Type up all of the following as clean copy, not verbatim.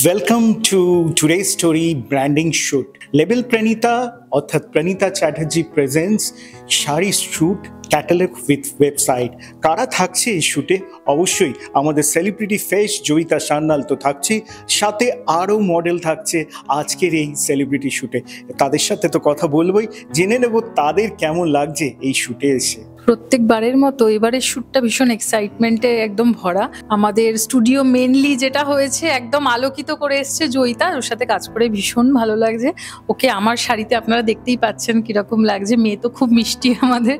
Welcome to today's story branding shoot. Label Pranita অর্থাৎ Pranita Chatterjee presents sari shoot catalogue with website. কারা থাকছে এই শুটে? অবশ্যই আমাদের সেলিব্রিটি ফেস জয়িতা সান্যাল তো থাকছে, সাথে আরও মডেল থাকছে আজকের এই সেলিব্রিটি শুটে। তাদের সাথে তো কথা বলবোই, জেনে নেব তাদের কেমন লাগছে এই শুটে এসে। প্রত্যেকবারের মতো এবারের শ্যুটটা ভীষণ এক্সাইটমেন্টে একদম ভরা। আমাদের স্টুডিও মেনলি যেটা হয়েছে একদম আলোকিত করে এসছে জয়িতা, ওর সাথে কাজ করে ভীষণ ভালো লাগছে। ওকে আমার শাড়িতে আপনারা দেখতেই পাচ্ছেন কিরকম লাগছে, মেয়ে তো খুব মিষ্টি আমাদের।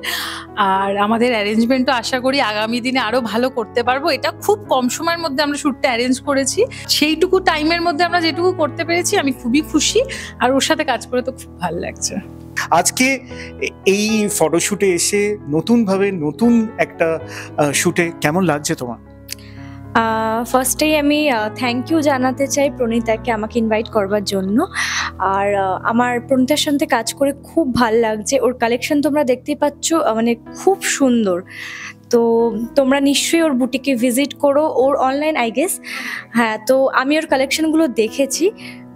আর আমাদের অ্যারেঞ্জমেন্টও আশা করি আগামী দিনে আরো ভালো করতে পারবো। এটা খুব কম সময়ের মধ্যে আমরা শ্যুটটা অ্যারেঞ্জ করেছি, সেইটুকু টাইমের মধ্যে আমরা যেটুকু করতে পেরেছি আমি খুবই খুশি। আর ওর সাথে কাজ করে তো খুব ভালো লাগছে। আজকে এই ফটোশুটে এসে নতুনভাবে নতুন একটা শুটে কেমন লাগছে তোমার? ফার্স্টেই আমি থ্যাংক ইউ জানাতে চাই প্রণীতাকে আমাকে ইনভাইট করবার জন্য। আর আমার প্রণীতার সাথে কাজ করে খুব ভাল লাগছে। ওর কালেকশন তোমরা দেখতেই পাচ্ছ, মানে খুব সুন্দর। তো তোমরা নিশ্চয়ই ওর বুটিকে ভিজিট করো, ওর অনলাইন আই গেস। হ্যাঁ, তো আমি ওর কালেকশনগুলো দেখেছি,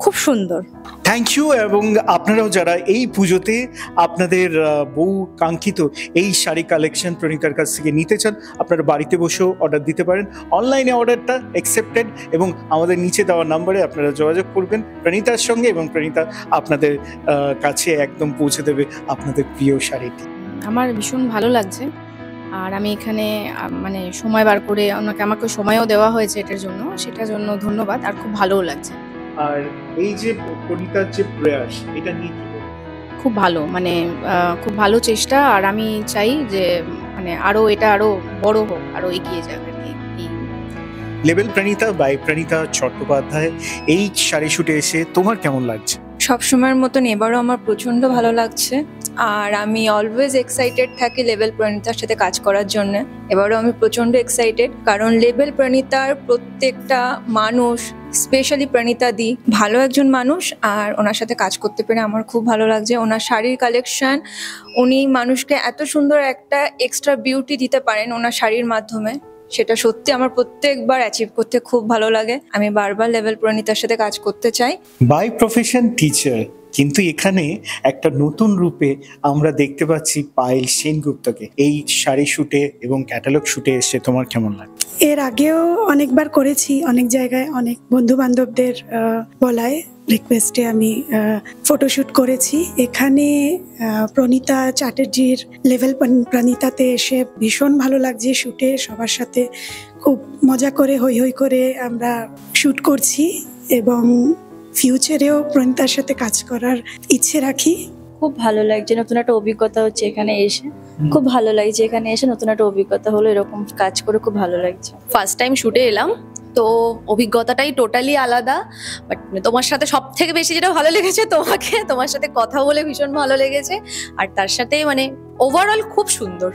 খুব সুন্দর। Thank you. এবং আপনারাও যারা এই পুজোতে আপনাদের বহু কাঙ্ক্ষিত এই শাড়ি কালেকশন প্রণীতার কাছ থেকে নিতে চান, আপনারা বাড়িতে বসেও অর্ডার দিতে পারেন। অনলাইনে অর্ডারটা অ্যাকসেপ্টেড, এবং আমাদের নিচে দেওয়া নাম্বারে আপনারা যোগাযোগ করবেন প্রণীতার সঙ্গে, এবং প্রণীতা আপনাদের কাছে একদম পৌঁছে দেবে আপনাদের প্রিয় শাড়িটি। আমার ভীষণ ভালো লাগছে। আর আমি এখানে মানে সময় বার করে আমাকে সময়ও দেওয়া হয়েছে এটার জন্য, সেটার জন্য ধন্যবাদ। আর খুব ভালোও লাগছে। আর এই যে প্রণীতার যে প্রয়াস, এটা নিয়ে কি বলবো? খুব ভালো, মানে খুব ভালো চেষ্টা। আর আমি চাই যে মানে এটা আরো বড় হোক, আরো এগিয়ে যাক আর কি। লেবেল প্রণীতা বাই প্রণীতা চট্টোপাধ্যায় এই শাড়ি শুটে এসে তোমার কেমন লাগছে? সবসময়ের মতন এবারও আমার প্রচণ্ড ভালো লাগছে। আর আমি অলওয়েজ এক্সাইটেড থাকি লেবেল প্রণীতার সাথে কাজ করার জন্য। এবারও আমি প্রচণ্ড এক্সাইটেড, কারণ লেবেল প্রণীতার প্রত্যেকটা মানুষ, স্পেশালি প্রণীতা দি ভালো একজন মানুষ। আর ওনার সাথে কাজ করতে পেরে আমার খুব ভালো লাগছে। ওনার শাড়ির কালেকশন, উনি মানুষকে এত সুন্দর একটা এক্সট্রা বিউটি দিতে পারেন ওনার শাড়ির মাধ্যমে, সেটা সত্যি আমার প্রত্যেকবার অ্যাচিভ করতে খুব ভালো লাগে। আমি বারবার লেবেল প্রণীতার সাথে কাজ করতে চাই। বাই প্রফেশন টিচার, কিন্তু এখানে একটা নতুন রূপে আমরা দেখতে পাচ্ছি পায়েল সেনগুপ্তকে এই শাড়ি শুটে এবং ক্যাটালগ শুটে এসে তোমার কেমন লাগে? এর আগেও অনেকবার করেছি, অনেক জায়গায় অনেক বন্ধু বান্ধবদের বলায় রিকোয়েস্টে আমি ফটোশুট করেছি। এখানে প্রণীতা চ্যাটার্জির লেভেল প্রণীতাতে এসে ভীষণ ভালো লাগছে। শুটে সবার সাথে খুব মজা করে হই হই করে আমরা শুট করছি, এবং ফিউচারেও প্রণীতার সাথে কাজ করার ইচ্ছে রাখি। খুব ভালো লাগছে, নতুন একটা অভিজ্ঞতা হচ্ছে এখানে এসে। খুব ভালো লাগছে এখানে এসে, নতুন একটা অভিজ্ঞতা হলো, এরকম কাজ করে খুব ভালো লাগছে। ফার্স্ট টাইম শুটে এলাম, তো অভিজ্ঞতাটাই টোটালি আলাদা। বাট তোমার সাথে সব থেকে বেশি যেটা ভালো লেগেছে, তোমার সাথে কথা বলে ভীষণ ভালো লেগেছে। আর তার সাথে মানে ওভারঅল খুব সুন্দর।